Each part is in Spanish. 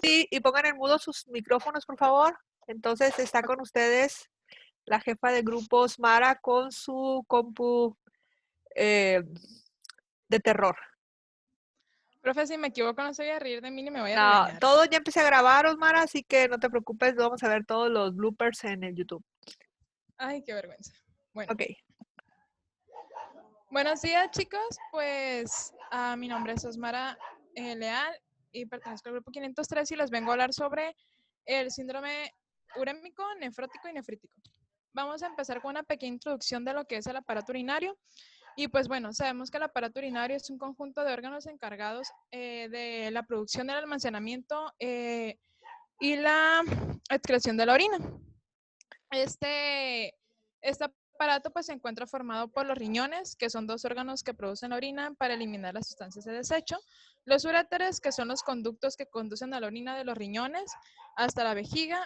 Sí, y pongan en mudo sus micrófonos, por favor. Entonces está con ustedes la jefa de grupos Mara con su compu eh, de terror. Profe, si me equivoco, no se voy a reír de mí ni me voy a No, regañar. todo ya empecé a grabar, Osmara, así que no te preocupes, vamos a ver todos los bloopers en el YouTube. Ay, qué vergüenza. Bueno, Ok, buenos días, chicos. Pues mi nombre es Osmara Leal y pertenezco al grupo 503 y les vengo a hablar sobre el síndrome urémico, nefrótico y nefrítico. Vamos a empezar con una pequeña introducción de lo que es el aparato urinario. Y pues bueno, sabemos que el aparato urinario es un conjunto de órganos encargados de la producción, del almacenamiento y la excreción de la orina. Este aparato pues se encuentra formado por los riñones, que son dos órganos que producen la orina para eliminar las sustancias de desecho, los uréteres, que son los conductos que conducen a la orina de los riñones hasta la vejiga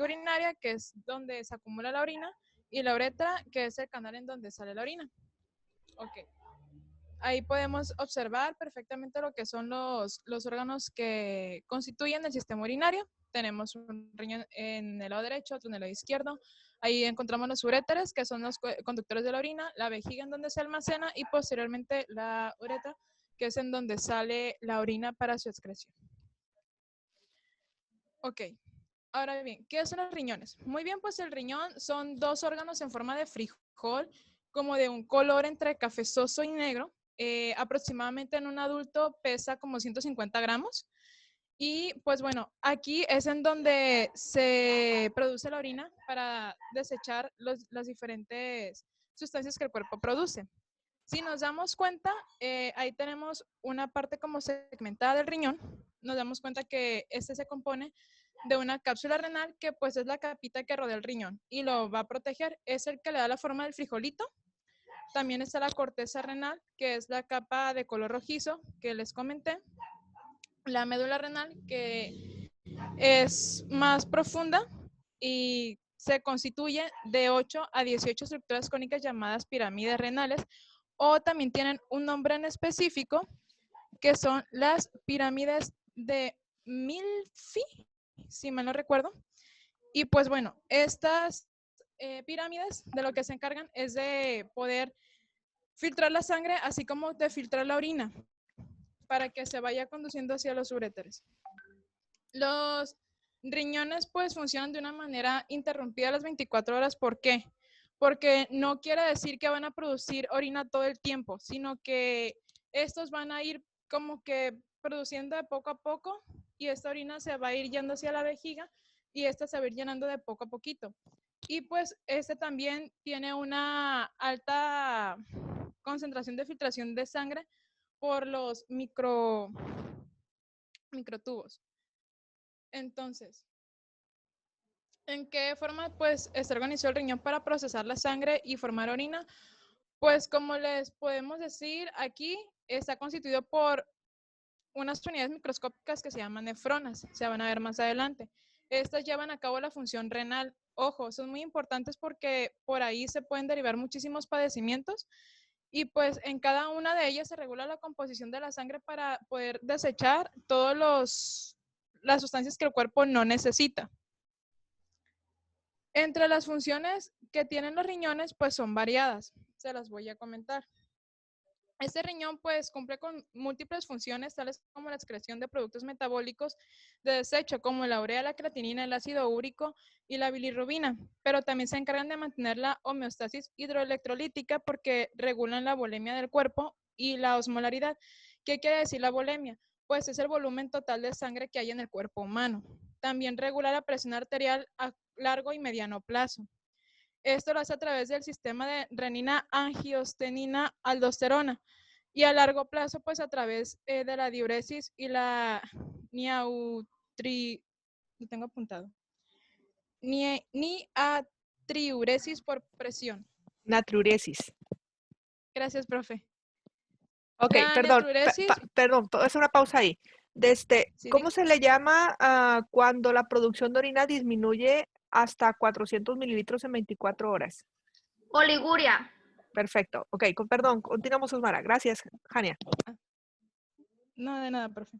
urinaria, que es donde se acumula la orina, y la uretra, que es el canal en donde sale la orina. Ok. Ahí podemos observar perfectamente lo que son los órganos que constituyen el sistema urinario. Tenemos un riñón en el lado derecho, otro en el lado izquierdo. Ahí encontramos los uréteres, que son los conductores de la orina, la vejiga en donde se almacena y posteriormente la uretra, que es en donde sale la orina para su excreción. Ok, ahora bien, ¿qué son los riñones? Muy bien, pues el riñón son dos órganos en forma de frijol, como de un color entre cafezoso y negro. Aproximadamente en un adulto pesa como 150 gramos. Y pues bueno, aquí es en donde se produce la orina para desechar las diferentes sustancias que el cuerpo produce. Si nos damos cuenta, ahí tenemos una parte como segmentada del riñón. Nos damos cuenta que este se compone de una cápsula renal que pues es la capita que rodea el riñón y lo va a proteger. Es el que le da la forma del frijolito. También está la corteza renal, que es la capa de color rojizo que les comenté. La médula renal, que es más profunda y se constituye de 8 a 18 estructuras cónicas llamadas pirámides renales, o también tienen un nombre en específico, que son las pirámides de Milfi, si mal no recuerdo. Y pues bueno, estas pirámides de lo que se encargan es de poder filtrar la sangre, así como de filtrar la orina, para que se vaya conduciendo hacia los uréteres. Los riñones pues funcionan de una manera interrumpida a las 24 horas. ¿Por qué? Porque no quiere decir que van a producir orina todo el tiempo, sino que estos van a ir como que produciendo de poco a poco y esta orina se va a ir yendo hacia la vejiga y esta se va a ir llenando de poco a poquito. Y pues este también tiene una alta concentración de filtración de sangre por los microtubos. Entonces, ¿en qué forma pues está organizado el riñón para procesar la sangre y formar orina? Pues como les podemos decir, aquí está constituido por unas unidades microscópicas que se llaman nefronas, se van a ver más adelante. Estas llevan a cabo la función renal. Ojo, son muy importantes porque por ahí se pueden derivar muchísimos padecimientos y pues en cada una de ellas se regula la composición de la sangre para poder desechar todas las sustancias que el cuerpo no necesita. Entre las funciones que tienen los riñones, pues son variadas. Se las voy a comentar. Este riñón pues cumple con múltiples funciones, tales como la excreción de productos metabólicos de desecho, como la urea, la creatinina, el ácido úrico y la bilirrubina, pero también se encargan de mantener la homeostasis hidroelectrolítica porque regulan la volemia del cuerpo y la osmolaridad. ¿Qué quiere decir la volemia? Pues es el volumen total de sangre que hay en el cuerpo humano. También regula la presión arterial a largo y mediano plazo. Esto lo hace a través del sistema de renina, angiostenina, aldosterona. Y a largo plazo, pues a través de la diuresis y la lo tengo apuntado, niatriuresis por presión. natriuresis. Gracias, profe. Ok, La perdón, natriuresis, perdón, puedo hacer una pausa ahí. sí, ¿Cómo se le llama cuando la producción de orina disminuye hasta 400 mililitros en 24 horas? Oliguria. Perfecto. Ok, perdón, continuamos, Osmara. Gracias, Jania. no de nada, profe.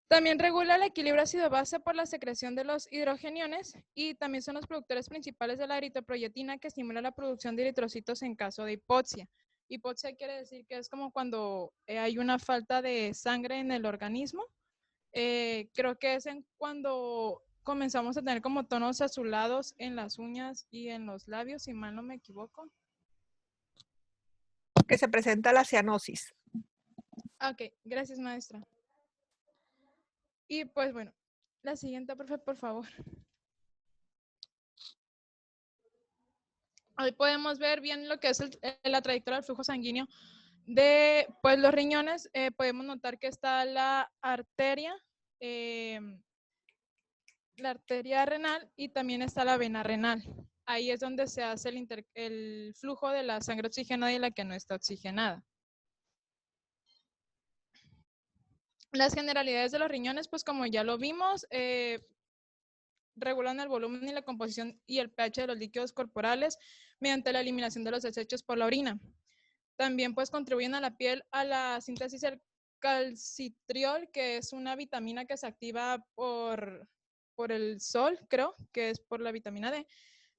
También regula el equilibrio ácido-base por la secreción de los hidrogeniones y también son los productores principales de la eritroproyetina que estimula la producción de eritrocitos en caso de hipoxia. Hipoxia quiere decir que es como cuando hay una falta de sangre en el organismo. Creo que es en cuando comenzamos a tener como tonos azulados en las uñas y en los labios, si mal no me equivoco. Que se presenta la cianosis. Ok, gracias maestra. Y pues bueno, la siguiente, profe, por favor. Ahí podemos ver bien lo que es la trayectoria del flujo sanguíneo de pues, los riñones. Podemos notar que está eh, la arteria renal y también está la vena renal. Ahí es donde se hace el flujo de la sangre oxigenada y la que no está oxigenada. Las generalidades de los riñones, pues como ya lo vimos, regulan el volumen y la composición y el pH de los líquidos corporales mediante la eliminación de los desechos por la orina. También pues contribuyen a la piel a la síntesis del calcitriol, que es una vitamina que se activa por el sol, creo, que es por la vitamina D.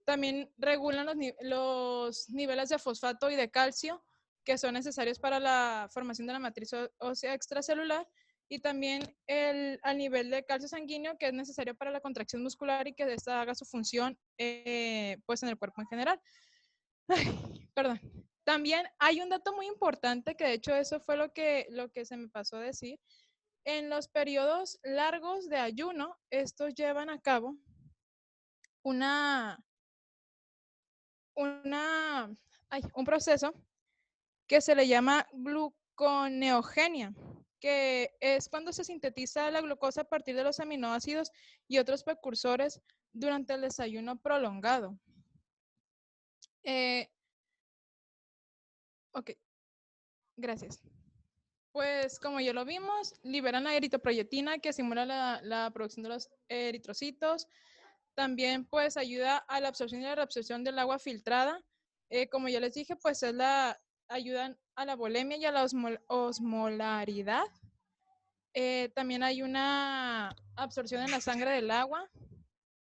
También regulan los niveles de fosfato y de calcio que son necesarios para la formación de la matriz ósea extracelular y también al nivel de calcio sanguíneo que es necesario para la contracción muscular y que esta haga su función pues en el cuerpo en general. Ay, perdón. También hay un dato muy importante que de hecho eso fue lo que se me pasó a decir. En los periodos largos de ayuno, estos llevan a cabo una, un proceso que se le llama gluconeogenia, que es cuando se sintetiza la glucosa a partir de los aminoácidos y otros precursores durante el desayuno prolongado. Ok, gracias. Pues como ya lo vimos, liberan la eritroproyetina que estimula la producción de los eritrocitos. También pues ayuda a la absorción y la reabsorción del agua filtrada. Como ya les dije, pues ayudan a la volemia y a la osmolaridad. También hay una absorción en la sangre del agua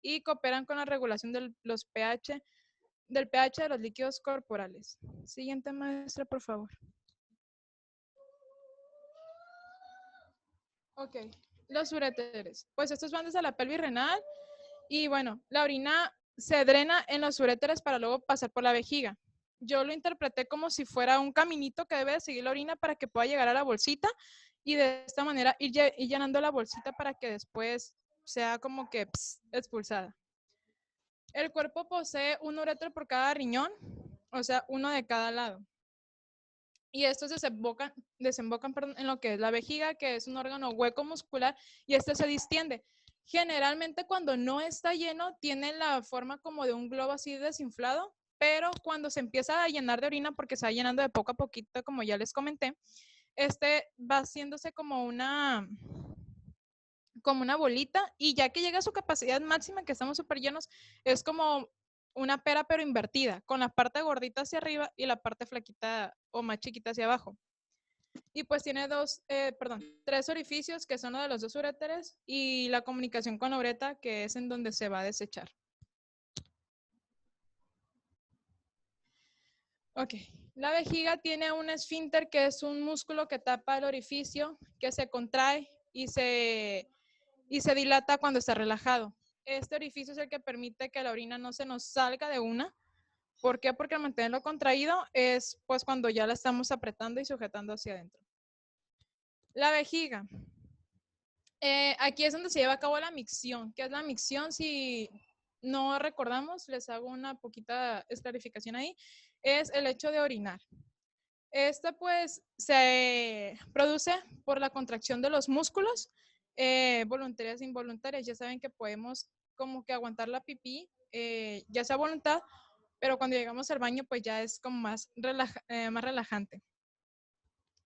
y cooperan con la regulación del pH de los líquidos corporales. Siguiente maestra, por favor. Ok, los uréteres. Pues estos van desde la pelvis renal y bueno, la orina se drena en los uréteres para luego pasar por la vejiga. Yo lo interpreté como si fuera un caminito que debe de seguir la orina para que pueda llegar a la bolsita y de esta manera ir llenando la bolsita para que después sea como que expulsada. El cuerpo posee un uréter por cada riñón, o sea, uno de cada lado. Y estos desembocan en lo que es la vejiga, que es un órgano hueco muscular, y este se distiende. Generalmente cuando no está lleno, tiene la forma como de un globo así desinflado, pero cuando se empieza a llenar de orina, porque se va llenando de poco a poquito, como ya les comenté, este va haciéndose como una bolita, y ya que llega a su capacidad máxima, que estamos súper llenos, es como una pera pero invertida, con la parte gordita hacia arriba y la parte flaquita o más chiquita hacia abajo. Y pues tiene tres orificios que son los de los dos uréteres y la comunicación con la uretra, que es en donde se va a desechar. Ok, la vejiga tiene un esfínter que es un músculo que tapa el orificio, que se contrae y se dilata cuando está relajado. Este orificio es el que permite que la orina no se nos salga de una. ¿Por qué? Porque al mantenerlo contraído es pues cuando ya la estamos apretando y sujetando hacia adentro. La vejiga. Aquí es donde se lleva a cabo la micción. ¿Qué es la micción? Si no recordamos, les hago una poquita clarificación ahí. Es el hecho de orinar. Esta pues se produce por la contracción de los músculos, voluntarias e involuntarias. Ya saben que podemos como que aguantar la pipí, ya sea voluntad, pero cuando llegamos al baño pues ya es como más relajante.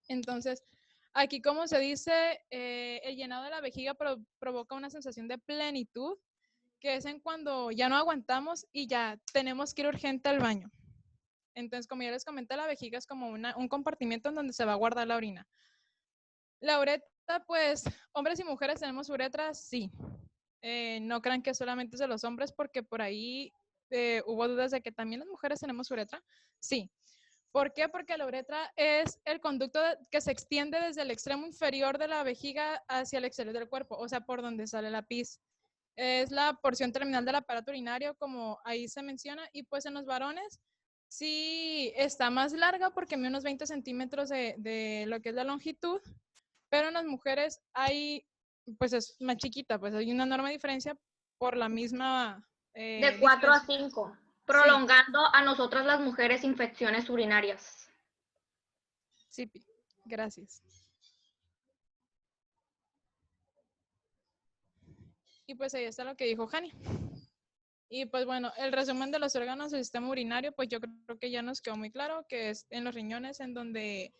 Entonces, aquí como se dice, el llenado de la vejiga provoca una sensación de plenitud, que es en cuando ya no aguantamos y ya tenemos que ir urgente al baño. Entonces, como ya les comenté, la vejiga es como un compartimiento en donde se va a guardar la orina. La uretra pues, hombres y mujeres tenemos uretra, sí. No crean que solamente es de los hombres, porque por ahí hubo dudas de que también las mujeres tenemos uretra, sí. ¿Por qué? Porque la uretra es el conducto que se extiende desde el extremo inferior de la vejiga hacia el exterior del cuerpo, o sea, por donde sale la pis. Es la porción terminal del aparato urinario, como ahí se menciona, y pues en los varones sí está más larga porque mide unos 20 centímetros de lo que es la longitud, pero en las mujeres hay, pues es más chiquita, pues hay una enorme diferencia por la misma De 4 a diferencia. 5, Sí, prolongando a nosotras las mujeres infecciones urinarias. sí, gracias. Y pues ahí está lo que dijo Jani. Y pues bueno, el resumen de los órganos del sistema urinario, pues yo creo que ya nos quedó muy claro que es en los riñones en donde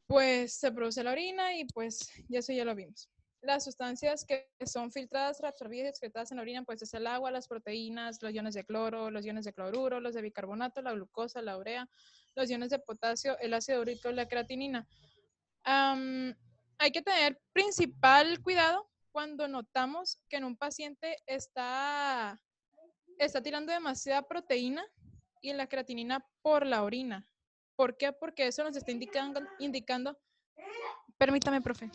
pues se produce la orina y pues ya eso ya lo vimos. Las sustancias que son filtradas, reabsorbidas y excretadas en la orina, pues es el agua, las proteínas, los iones de cloro, los iones de cloruro, los de bicarbonato, la glucosa, la urea, los iones de potasio, el ácido úrico y la creatinina. Hay que tener principal cuidado cuando notamos que en un paciente está tirando demasiada proteína y la creatinina por la orina. ¿Por qué? Porque eso nos está indicando. Permítame, profe.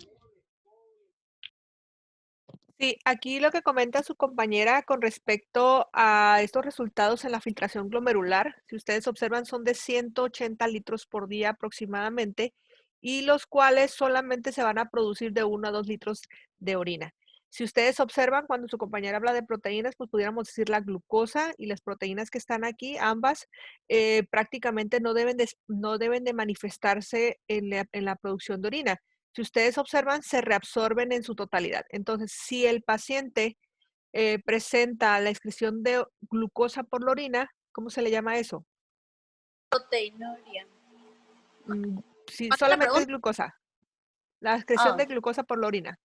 Sí, aquí lo que comenta su compañera con respecto a estos resultados en la filtración glomerular, si ustedes observan, son de 180 litros por día aproximadamente, y los cuales solamente se van a producir de 1 a 2 litros de orina. Si ustedes observan, cuando su compañera habla de proteínas, pues pudiéramos decir la glucosa y las proteínas que están aquí, ambas prácticamente no deben de manifestarse en la producción de orina. Si ustedes observan, se reabsorben en su totalidad. Entonces, si el paciente presenta la excreción de glucosa por la orina, ¿cómo se le llama eso? Proteinuria. Si ¿Cuál es la solamente es pregunta? glucosa, la excreción Oh, de glucosa por la orina.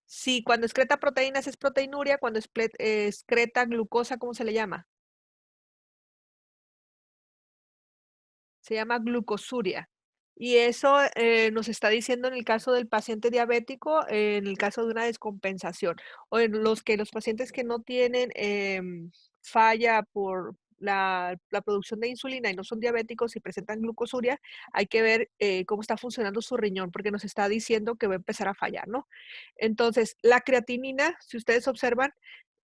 Si cuando excreta proteínas es proteinuria, cuando excreta glucosa, ¿cómo se le llama? Se llama glucosuria. Y eso nos está diciendo en el caso del paciente diabético, en el caso de una descompensación, o en los pacientes que no tienen falla por la producción de insulina y no son diabéticos y presentan glucosuria, hay que ver cómo está funcionando su riñón, porque nos está diciendo que va a empezar a fallar, ¿no? Entonces, la creatinina, si ustedes observan,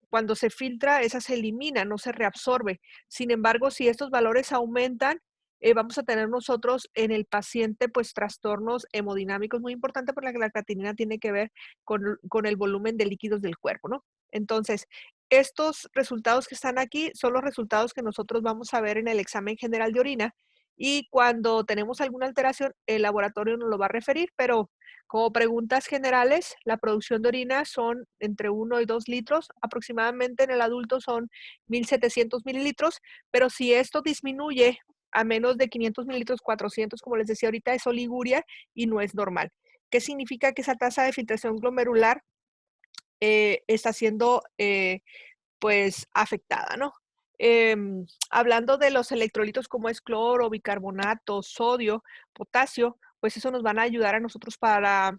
cuando se filtra, esa se elimina, no se reabsorbe. Sin embargo, si estos valores aumentan, vamos a tener nosotros en el paciente pues trastornos hemodinámicos muy importantes porque la creatinina tiene que ver con el volumen de líquidos del cuerpo, ¿no? Entonces, estos resultados que están aquí son los resultados que nosotros vamos a ver en el examen general de orina y cuando tenemos alguna alteración, el laboratorio nos lo va a referir, pero como preguntas generales, la producción de orina son entre 1 y 2 litros, aproximadamente en el adulto son 1,700 mililitros, pero si esto disminuye a menos de 500 mililitros, 400, como les decía ahorita, es oliguria y no es normal. ¿Qué significa? Que esa tasa de filtración glomerular está siendo pues afectada, ¿no? Hablando de los electrolitos como es cloro, bicarbonato, sodio, potasio, pues eso nos van a ayudar a nosotros para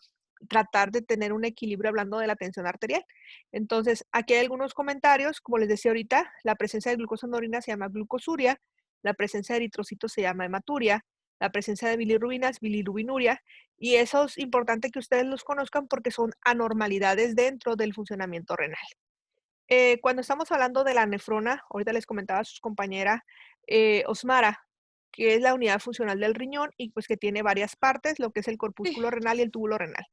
tratar de tener un equilibrio hablando de la tensión arterial. Entonces, aquí hay algunos comentarios, como les decía ahorita, la presencia de glucosa en la orina se llama glucosuria, la presencia de eritrocitos se llama hematuria, la presencia de bilirrubinas, bilirrubinuria, y eso es importante que ustedes los conozcan porque son anormalidades dentro del funcionamiento renal. Cuando estamos hablando de la nefrona, ahorita les comentaba a sus compañera Osmara, que es la unidad funcional del riñón y pues que tiene varias partes, lo que es el corpúsculo Sí, renal y el túbulo renal.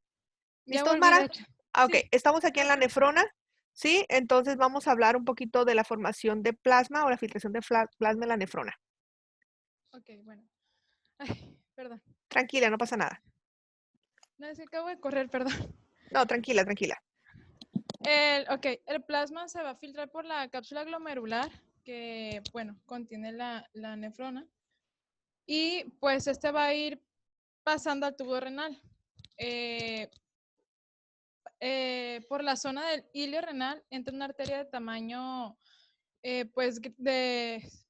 ya ¿Listo, volví, de Osmara? hecho. Ah, ok, Sí. estamos aquí en la nefrona, ¿sí? Entonces vamos a hablar un poquito de la formación de plasma o la filtración de plasma en la nefrona. Ok, bueno. Ay, perdón. Tranquila, no pasa nada. No, es que acabo de correr, perdón. No, tranquila, tranquila. El plasma se va a filtrar por la cápsula glomerular, que, bueno, contiene la nefrona. Y pues este va a ir pasando al tubo renal. Eh, por la zona del hilio renal entra una arteria de tamaño, pues,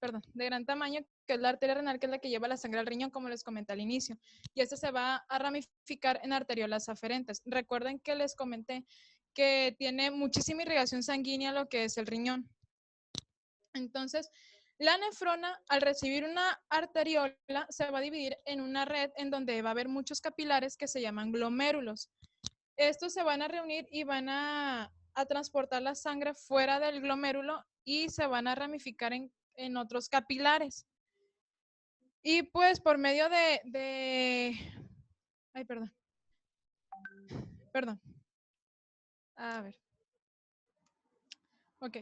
perdón, de gran tamaño, que es la arteria renal, que es la que lleva la sangre al riñón, como les comenté al inicio. Y esta se va a ramificar en arteriolas aferentes. Recuerden que les comenté que tiene muchísima irrigación sanguínea lo que es el riñón. Entonces, la nefrona, al recibir una arteriola, se va a dividir en una red en donde va a haber muchos capilares que se llaman glomérulos. Estos se van a reunir y van a transportar la sangre fuera del glomérulo y se van a ramificar en otros capilares. Y pues por medio Ay, perdón. Perdón. A ver. Ok.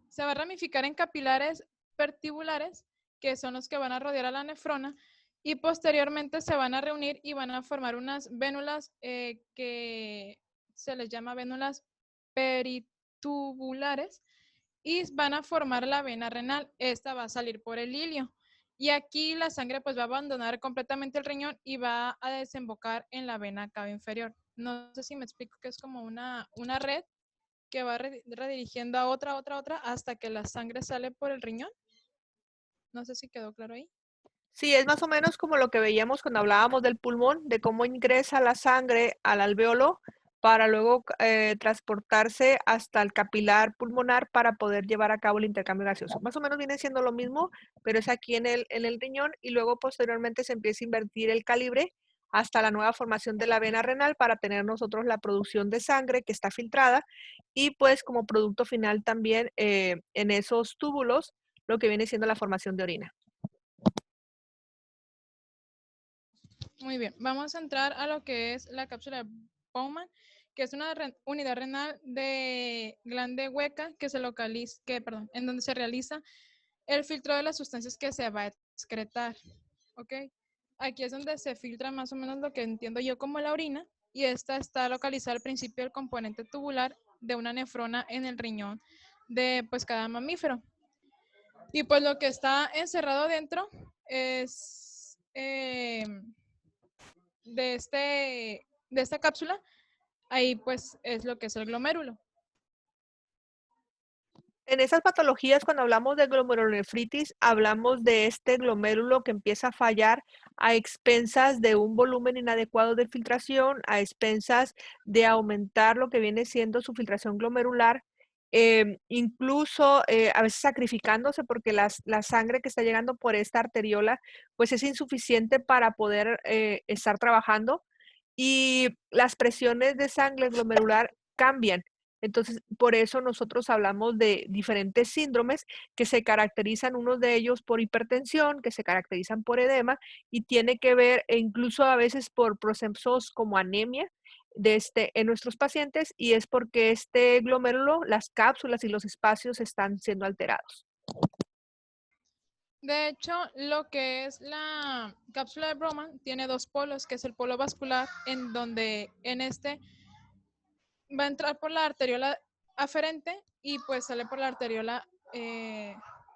Se va a ramificar en capilares pertibulares, que son los que van a rodear a la nefrona, y posteriormente se van a reunir y van a formar unas vénulas que se les llama vénulas peritubulares, y van a formar la vena renal. Esta va a salir por el ilio. Y aquí la sangre pues va a abandonar completamente el riñón y va a desembocar en la vena cava inferior. No sé si me explico, que es como una red que va redirigiendo a otra, hasta que la sangre sale por el riñón. No sé si quedó claro ahí. Sí, es más o menos como lo que veíamos cuando hablábamos del pulmón, de cómo ingresa la sangre al alvéolo para luego transportarse hasta el capilar pulmonar para poder llevar a cabo el intercambio gaseoso. Más o menos viene siendo lo mismo, pero es aquí en el riñón, y luego posteriormente se empieza a invertir el calibre hasta la nueva formación de la vena renal para tener nosotros la producción de sangre que está filtrada, y pues como producto final también en esos túbulos lo que viene siendo la formación de orina. Muy bien, vamos a entrar a lo que es la cápsula de Bowman, que es una unidad renal de glande hueca que se localiza, en donde se realiza el filtro de las sustancias que se va a excretar. ¿Ok? Aquí es donde se filtra más o menos lo que entiendo yo como la orina, y esta está localizada al principio del componente tubular de una nefrona en el riñón de pues cada mamífero. Y pues lo que está encerrado dentro es de esta cápsula, ahí pues es lo que es el glomérulo. En esas patologías, cuando hablamos de glomerulonefritis, hablamos de este glomérulo que empieza a fallar a expensas de un volumen inadecuado de filtración, a expensas de aumentar lo que viene siendo su filtración glomerular, incluso a veces sacrificándose porque la sangre que está llegando por esta arteriola pues es insuficiente para poder estar trabajando, y las presiones de sangre glomerular cambian. Entonces, por eso nosotros hablamos de diferentes síndromes que se caracterizan, unos de ellos por hipertensión, que se caracterizan por edema, y tiene que ver incluso a veces por procesos como anemia en nuestros pacientes, y es porque este glomérulo, las cápsulas y los espacios están siendo alterados. De hecho, lo que es la cápsula de Bowman tiene dos polos, que es el polo vascular, en donde en este va a entrar por la arteriola aferente y pues sale por la arteriola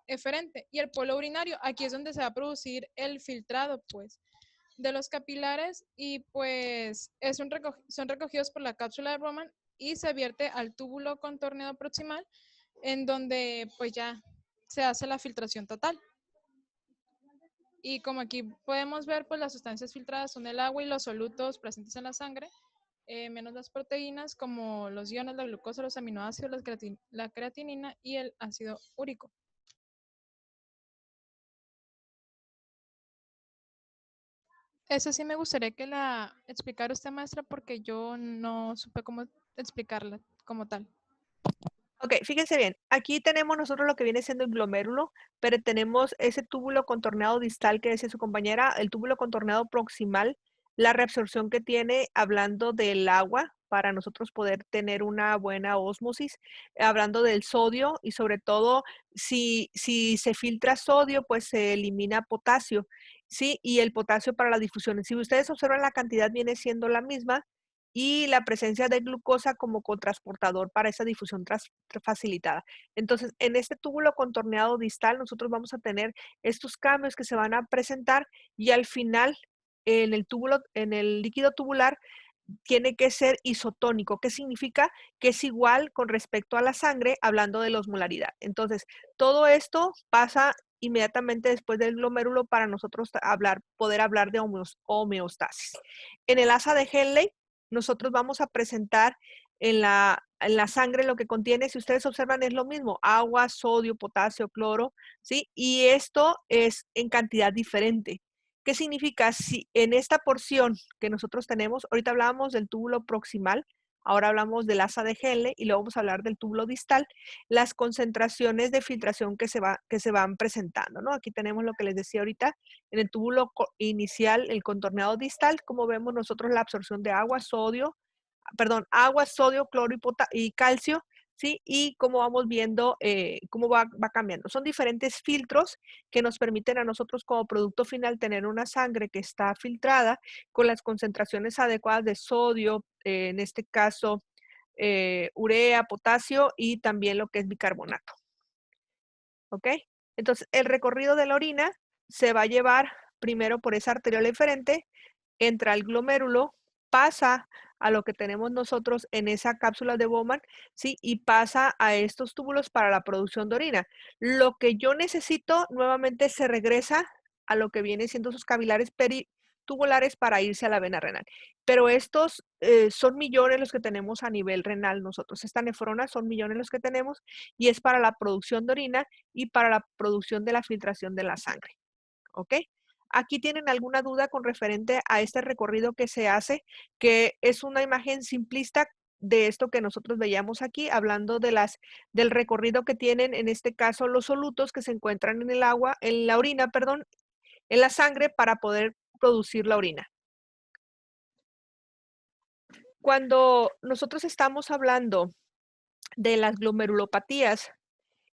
eferente. Y el polo urinario, aquí es donde se va a producir el filtrado pues de los capilares, y pues son recogidos por la cápsula de Bowman y se vierte al túbulo contorneado proximal, en donde pues ya se hace la filtración total. Y como aquí podemos ver, pues las sustancias filtradas son el agua y los solutos presentes en la sangre, menos las proteínas como los iones, la glucosa, los aminoácidos, la creatinina y el ácido úrico. Eso sí me gustaría que la explicara usted, maestra, porque yo no supe cómo explicarla como tal. Ok, fíjense bien, aquí tenemos nosotros lo que viene siendo el glomérulo, pero tenemos ese túbulo contorneado distal que decía su compañera, el túbulo contorneado proximal, la reabsorción que tiene hablando del agua para nosotros poder tener una buena ósmosis, hablando del sodio, y sobre todo si se filtra sodio, pues se elimina potasio, ¿sí? Y el potasio para la difusión. Si ustedes observan, la cantidad viene siendo la misma, y la presencia de glucosa como cotransportador para esa difusión facilitada. Entonces, en este túbulo contorneado distal, nosotros vamos a tener estos cambios que se van a presentar, y al final, en el líquido tubular, tiene que ser isotónico. ¿Qué significa? Que es igual con respecto a la sangre, hablando de la osmolaridad. Entonces, todo esto pasa inmediatamente después del glomérulo para nosotros poder hablar de homeostasis. En el asa de Henle, nosotros vamos a presentar en la sangre lo que contiene, si ustedes observan, es lo mismo, agua, sodio, potasio, cloro, ¿sí? Y esto es en cantidad diferente. ¿Qué significa? Si en esta porción que nosotros tenemos, ahorita hablábamos del túbulo proximal, ahora hablamos del asa de Henle y luego vamos a hablar del túbulo distal, las concentraciones de filtración que se van presentando, ¿no? Aquí tenemos lo que les decía ahorita, en el túbulo inicial, el contorneado distal, como vemos nosotros la absorción de agua, sodio, cloro y calcio, ¿sí? Y cómo vamos viendo cómo va cambiando. Son diferentes filtros que nos permiten a nosotros como producto final tener una sangre que está filtrada con las concentraciones adecuadas de sodio, en este caso urea, potasio y también lo que es bicarbonato. ¿Ok? Entonces, el recorrido de la orina se va a llevar primero por esa arteriola eferente, entra al glomérulo, pasa a lo que tenemos nosotros en esa cápsula de Bowman, ¿sí? Y pasa a estos túbulos para la producción de orina. Lo que yo necesito nuevamente se regresa a lo que viene siendo sus capilares peritubulares para irse a la vena renal. Pero estos son millones los que tenemos a nivel renal nosotros. Esta nefrona son millones los que tenemos y es para la producción de orina y para la producción de la filtración de la sangre. ¿Ok? Aquí tienen alguna duda con referente a este recorrido que se hace, que es una imagen simplista de esto que nosotros veíamos aquí, hablando del recorrido que tienen, en este caso, los solutos que se encuentran en el agua, en la orina, perdón, en la sangre para poder producir la orina. Cuando nosotros estamos hablando de las glomerulopatías,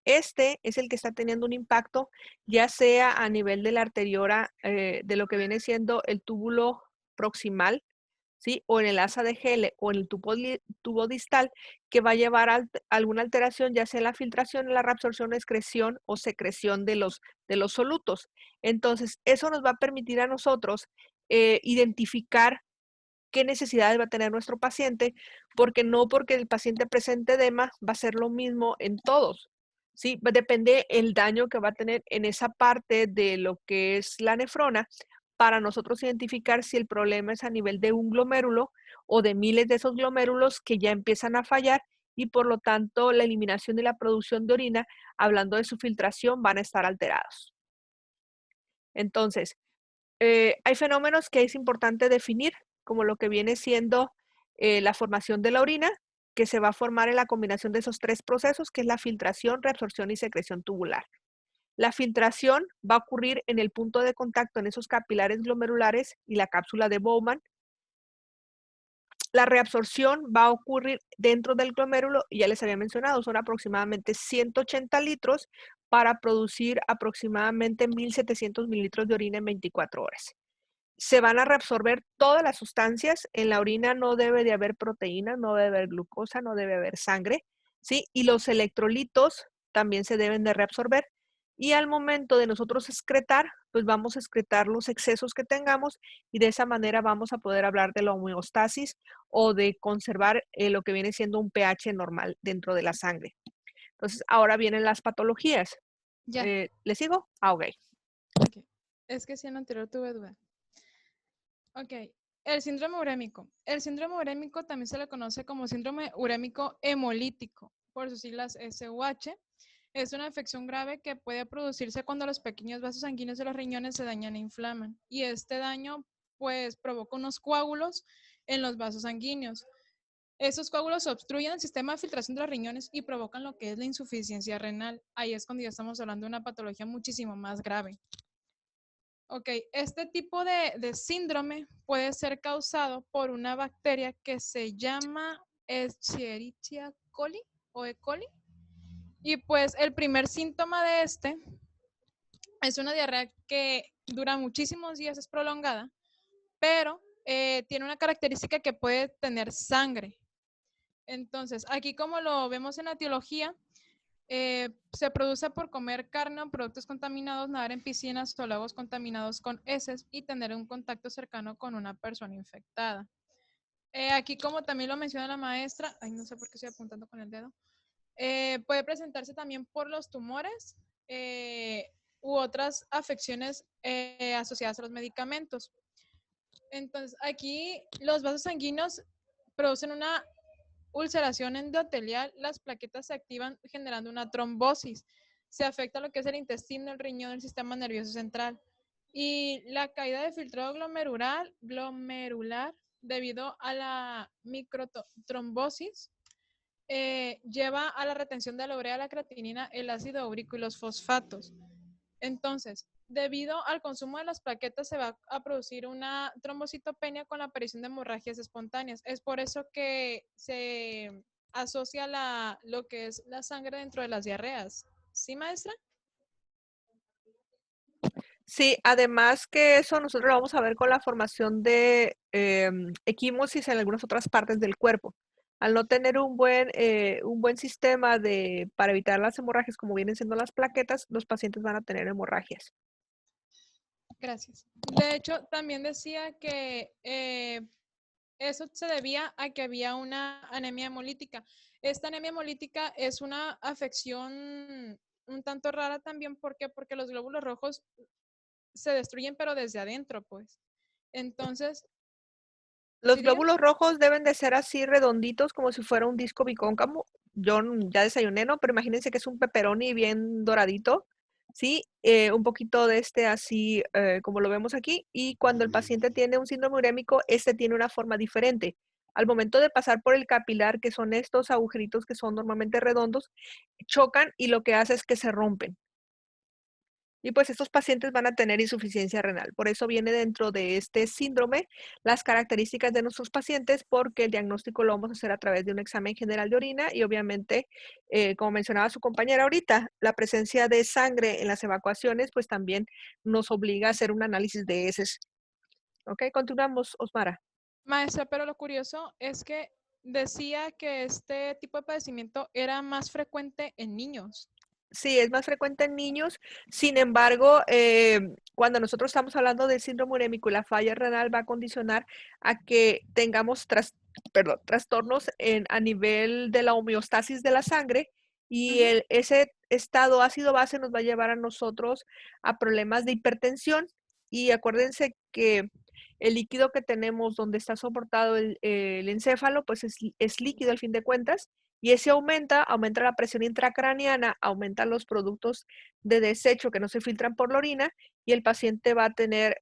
este es el que está teniendo un impacto, ya sea a nivel de la arteriora, de lo que viene siendo el túbulo proximal, ¿sí? O en el asa de Henle o en el tubo distal, que va a llevar a alguna alteración, ya sea en la filtración, en la reabsorción, excreción o secreción de los solutos. Entonces, eso nos va a permitir a nosotros identificar qué necesidades va a tener nuestro paciente, porque no porque el paciente presente edema va a ser lo mismo en todos. Sí, depende el daño que va a tener en esa parte de lo que es la nefrona para nosotros identificar si el problema es a nivel de un glomérulo o de miles de esos glomérulos que ya empiezan a fallar y por lo tanto la eliminación y la producción de orina, hablando de su filtración, van a estar alterados. Entonces, hay fenómenos que es importante definir, como lo que viene siendo la formación de la orina, que se va a formar en la combinación de esos tres procesos, que es la filtración, reabsorción y secreción tubular. La filtración va a ocurrir en el punto de contacto en esos capilares glomerulares y la cápsula de Bowman. La reabsorción va a ocurrir dentro del glomérulo, y ya les había mencionado, son aproximadamente 180 litros para producir aproximadamente 1.700 mililitros de orina en 24 horas. Se van a reabsorber todas las sustancias. En la orina no debe de haber proteína, no debe haber glucosa, no debe haber sangre, ¿sí? Y los electrolitos también se deben de reabsorber. Y al momento de nosotros excretar, pues vamos a excretar los excesos que tengamos y de esa manera vamos a poder hablar de la homeostasis o de conservar lo que viene siendo un pH normal dentro de la sangre. Entonces, ahora vienen las patologías. Ya. ¿Le sigo? Ok. Ok. Es que si en anterior tuve duda. Ok. El síndrome urémico. El síndrome urémico también se le conoce como síndrome urémico hemolítico, por sus siglas SUH. Es una infección grave que puede producirse cuando los pequeños vasos sanguíneos de los riñones se dañan e inflaman. Y este daño, pues, provoca unos coágulos en los vasos sanguíneos. Esos coágulos obstruyen el sistema de filtración de los riñones y provocan lo que es la insuficiencia renal. Ahí es cuando ya estamos hablando de una patología muchísimo más grave. Ok, este tipo de síndrome puede ser causado por una bacteria que se llama Escherichia coli o E. coli. Y pues el primer síntoma de este es una diarrea que dura muchísimos días, es prolongada, pero tiene una característica que puede tener sangre. Entonces, aquí como lo vemos en la etiología, se produce por comer carne o productos contaminados, nadar en piscinas o lagos contaminados con heces y tener un contacto cercano con una persona infectada. Aquí, como también lo menciona la maestra, ay, no sé por qué estoy apuntando con el dedo, puede presentarse también por los tumores u otras afecciones asociadas a los medicamentos. Entonces, aquí los vasos sanguíneos producen una ulceración endotelial, las plaquetas se activan generando una trombosis. Se afecta lo que es el intestino, el riñón, el sistema nervioso central. Y la caída de filtrado glomerular debido a la microtrombosis lleva a la retención de la urea, la creatinina, el ácido úrico y los fosfatos. Entonces, debido al consumo de las plaquetas se va a producir una trombocitopenia con la aparición de hemorragias espontáneas. Es por eso que se asocia lo que es la sangre dentro de las diarreas. ¿Sí, maestra? Sí, además que eso nosotros lo vamos a ver con la formación de equimosis en algunas otras partes del cuerpo. Al no tener un buen sistema para evitar las hemorragias, como vienen siendo las plaquetas, los pacientes van a tener hemorragias. Gracias. De hecho, también decía que eso se debía a que había una anemia hemolítica. Esta anemia hemolítica es una afección un tanto rara también. ¿Por qué? Porque los glóbulos rojos se destruyen, pero desde adentro, pues. Entonces, Los ¿sí digan? glóbulos rojos deben de ser así redonditos, como si fuera un disco bicóncavo. Yo ya desayuné, ¿no? Pero imagínense que es un pepperoni bien doradito, ¿sí? Un poquito de así, como lo vemos aquí. Y cuando el paciente tiene un síndrome urémico, este tiene una forma diferente. Al momento de pasar por el capilar, que son estos agujeritos que son normalmente redondos, chocan y lo que hace es que se rompen. Y pues estos pacientes van a tener insuficiencia renal. Por eso viene dentro de este síndrome las características de nuestros pacientes, porque el diagnóstico lo vamos a hacer a través de un examen general de orina y obviamente, como mencionaba su compañera ahorita, la presencia de sangre en las evacuaciones, pues también nos obliga a hacer un análisis de heces. Ok, continuamos, Osmara. Maestra, pero lo curioso es que decía que este tipo de padecimiento era más frecuente en niños. Sí, es más frecuente en niños. Sin embargo, cuando nosotros estamos hablando del síndrome urémico y la falla renal va a condicionar a que tengamos trastornos a nivel de la homeostasis de la sangre y Ujú. ese estado ácido base nos va a llevar a nosotros a problemas de hipertensión. Y acuérdense que el líquido que tenemos donde está soportado el encéfalo, pues es líquido al fin de cuentas y ese aumenta la presión intracraneana, aumenta los productos de desecho que no se filtran por la orina y el paciente va a tener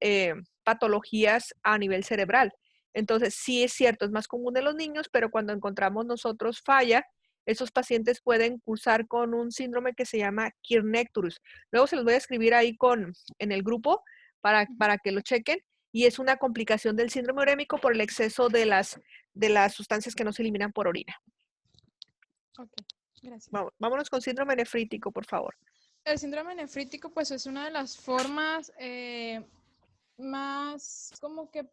patologías a nivel cerebral. Entonces, sí es cierto, es más común en los niños, pero cuando encontramos nosotros falla, esos pacientes pueden cursar con un síndrome que se llama Kernicterus. Luego se los voy a escribir ahí en el grupo para que lo chequen. Y es una complicación del síndrome urémico por el exceso de las sustancias que no se eliminan por orina. Ok, gracias. Vámonos con síndrome nefrítico, por favor. El síndrome nefrítico, pues es una de las formas más como que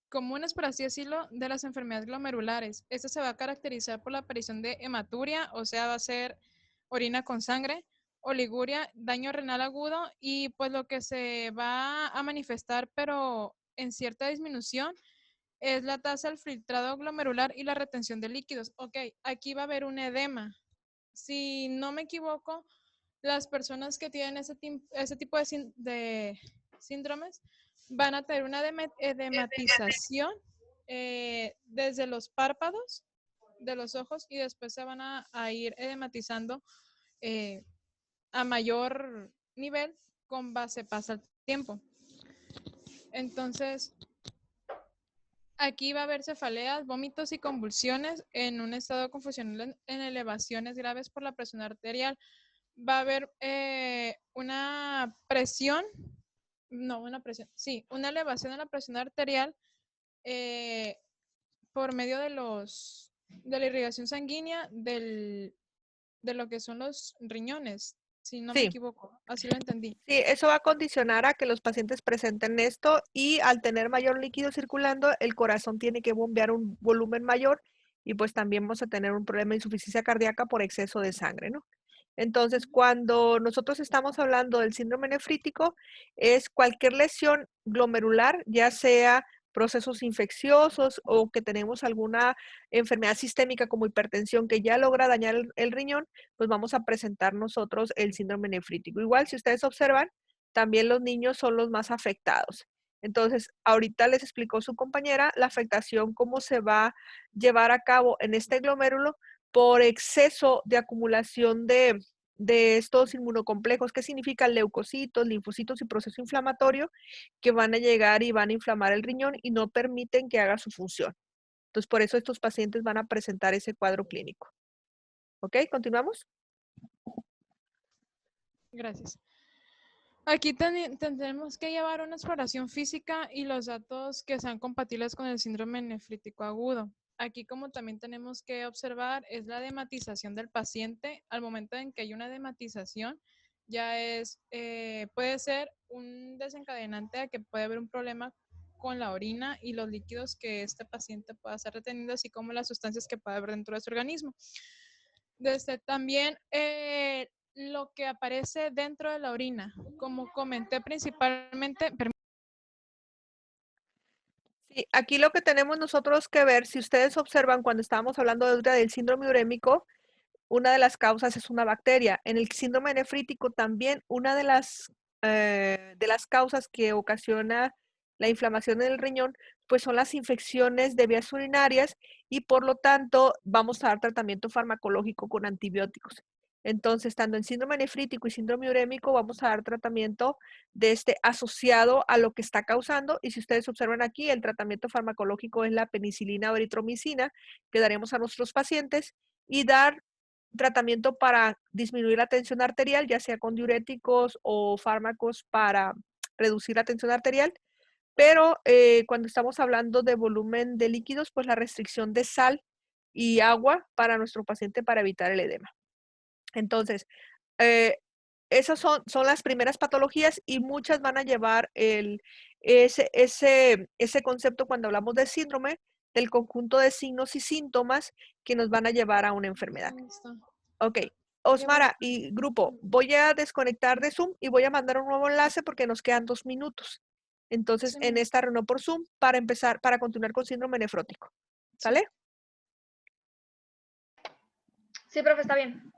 comunes, por así decirlo, de las enfermedades glomerulares. Esto se va a caracterizar por la aparición de hematuria, o sea, va a ser orina con sangre, oliguria, daño renal agudo y pues lo que se va a manifestar, pero en cierta disminución, es la tasa del filtrado glomerular y la retención de líquidos. Ok, aquí va a haber un edema. Si no me equivoco, las personas que tienen ese tipo de síndromes van a tener una edematización desde los párpados de los ojos y después se van a ir edematizando eh, a mayor nivel con base pasa el tiempo. Entonces, aquí va a haber cefaleas, vómitos y convulsiones en un estado confusional en elevaciones graves por la presión arterial. Va a haber una presión, no, una elevación de la presión arterial eh, por medio de la irrigación sanguínea de lo que son los riñones, si no me Sí, equivoco, así lo entendí. sí, eso va a condicionar a que los pacientes presenten esto y al tener mayor líquido circulando, el corazón tiene que bombear un volumen mayor y pues también vamos a tener un problema de insuficiencia cardíaca por exceso de sangre, ¿no? Entonces, cuando nosotros estamos hablando del síndrome nefrítico, es cualquier lesión glomerular, ya sea procesos infecciosos o que tenemos alguna enfermedad sistémica como hipertensión que ya logra dañar el riñón, pues vamos a presentar nosotros el síndrome nefrítico. Igual, si ustedes observan, también los niños son los más afectados. Entonces, ahorita les explicó su compañera la afectación, cómo se va a llevar a cabo en este glomérulo por exceso de acumulación de estos inmunocomplejos, que significan leucocitos, linfocitos y proceso inflamatorio, que van a llegar y van a inflamar el riñón y no permiten que haga su función. Entonces, por eso estos pacientes van a presentar ese cuadro clínico. ¿Ok? ¿Continuamos? Gracias. Aquí tendremos que llevar una exploración física y los datos que sean compatibles con el síndrome nefrítico agudo. Aquí, como también tenemos que observar, es la dematización del paciente. Al momento en que hay una dematización, ya es, puede ser un desencadenante a que puede haber un problema con la orina y los líquidos que este paciente pueda estar reteniendo, así como las sustancias que puede haber dentro de su organismo. Desde también lo que aparece dentro de la orina, como comenté principalmente. Sí, aquí lo que tenemos nosotros que ver, si ustedes observan cuando estábamos hablando ahorita del síndrome urémico, una de las causas es una bacteria. En el síndrome nefrítico también una de las causas que ocasiona la inflamación en el riñón, pues son las infecciones de vías urinarias y por lo tanto vamos a dar tratamiento farmacológico con antibióticos. Entonces, tanto en síndrome nefrítico y síndrome urémico vamos a dar tratamiento de asociado a lo que está causando. Y si ustedes observan aquí, el tratamiento farmacológico es la penicilina o eritromicina que daremos a nuestros pacientes y dar tratamiento para disminuir la tensión arterial, ya sea con diuréticos o fármacos para reducir la tensión arterial. Pero cuando estamos hablando de volumen de líquidos, pues la restricción de sal y agua para nuestro paciente para evitar el edema. Entonces, esas son las primeras patologías y muchas van a llevar ese concepto cuando hablamos de síndrome, del conjunto de signos y síntomas que nos van a llevar a una enfermedad. Ok, Osmara y grupo, voy a desconectar de Zoom y voy a mandar un nuevo enlace porque nos quedan 2 minutos. Entonces, Sí, en esta reunión por Zoom para empezar, para continuar con síndrome nefrótico. ¿Sale? Sí, profe, está bien.